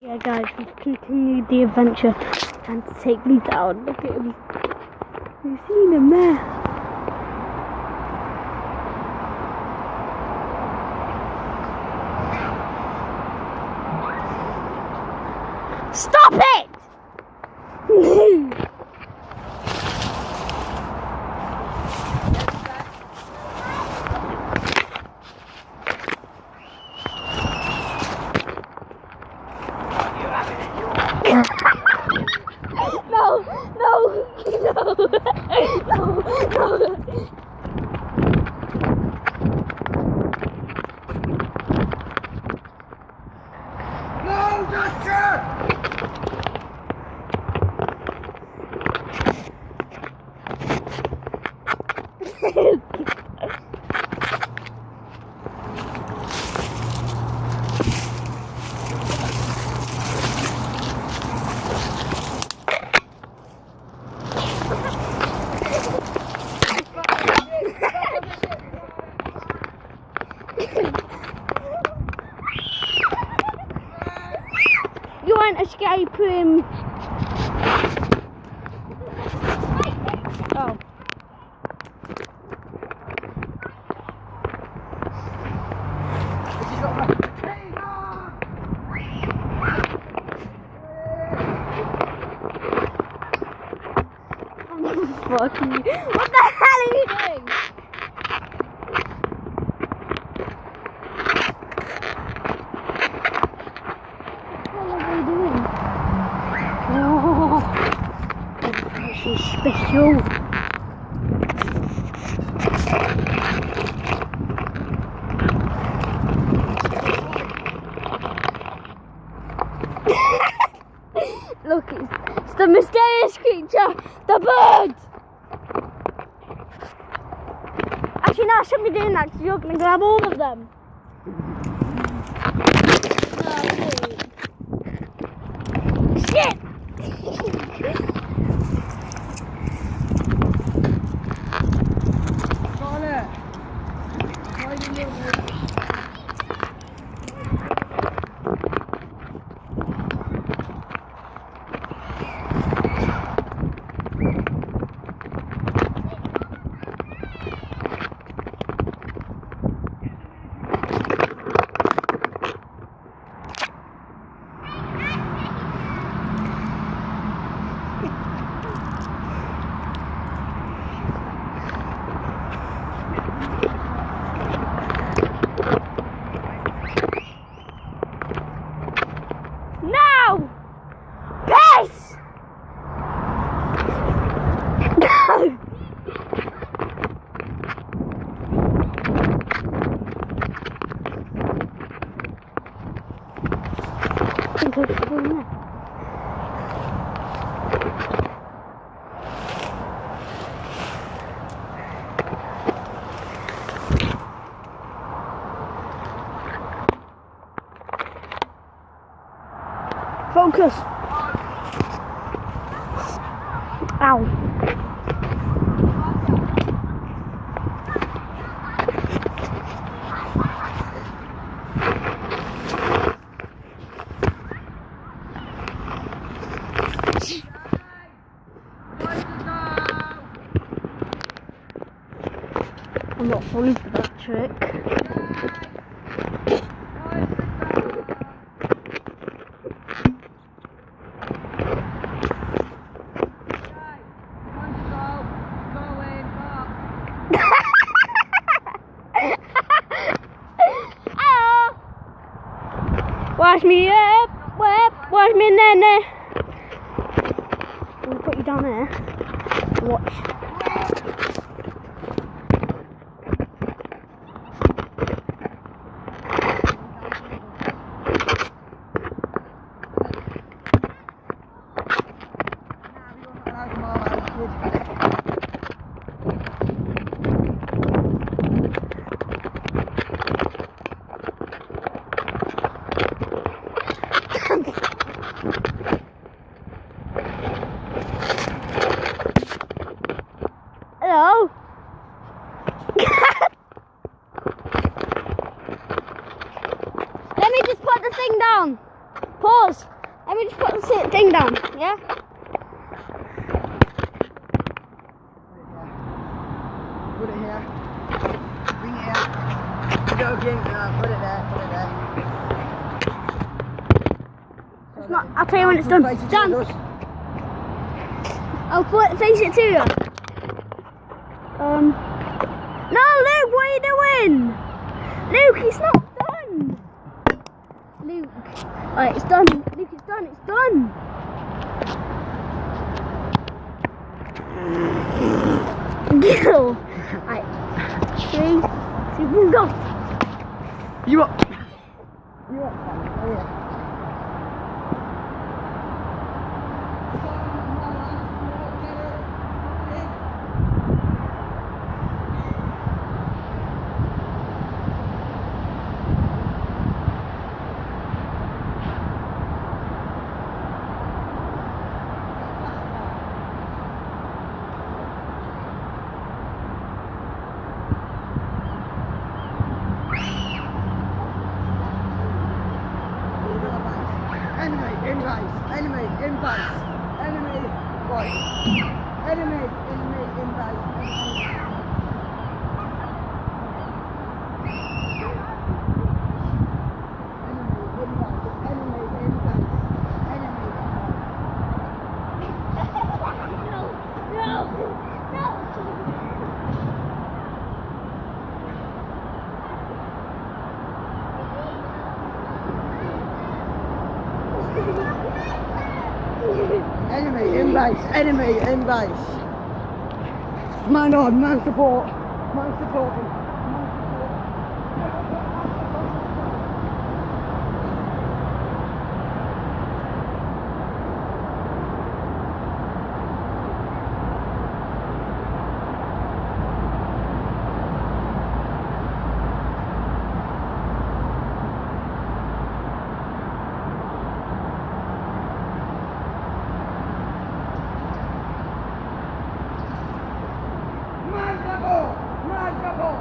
Yeah guys, we've continued the adventure and to take me down. Look at him. You've seen him there. Stop it! No. No, Doctor! You won't escape him. Oh. Fuck you. What the hell are you doing? This is special. Look, it's the mysterious creature, the bird. Actually, no, I shouldn't be doing that because you're going to grab all of them. Shit! No! Peace! No! I think I should go in there. Focus! Ow! I'm not falling for that trick. Wash me up, wash me nene. I'm gonna put you down there. Watch. Hello? Let me just put the thing down. Pause. Let me just put the thing down, yeah? Put it here. Bring it here. Go again. Put it there. Put it there. It's not. I'll tell you when it's done. Done. I'll face it to you. No, Luke, what are you doing? Luke, it's not done. Luke. Alright, it's done. Luke, it's done. It's done. Go. Alright. 3, 2, 1, go. You up? You up? Oh yeah. Enemy in base. Enemy in base. Enemy right. Enemy in base. Enemy in base, enemy in base. Man on, man support. Man supporting. Man double! Man double!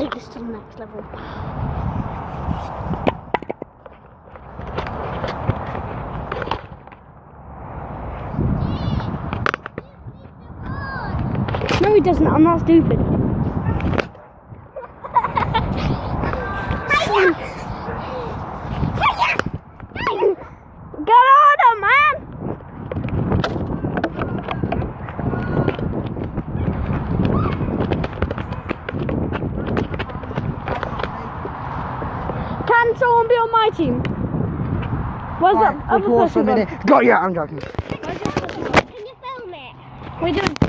take this to the next level. No, he doesn't. I'm not stupid. Get on him, man! Can someone be on my team? Where's that other person gone? Got you, I'm joking. Can you film it? We're doing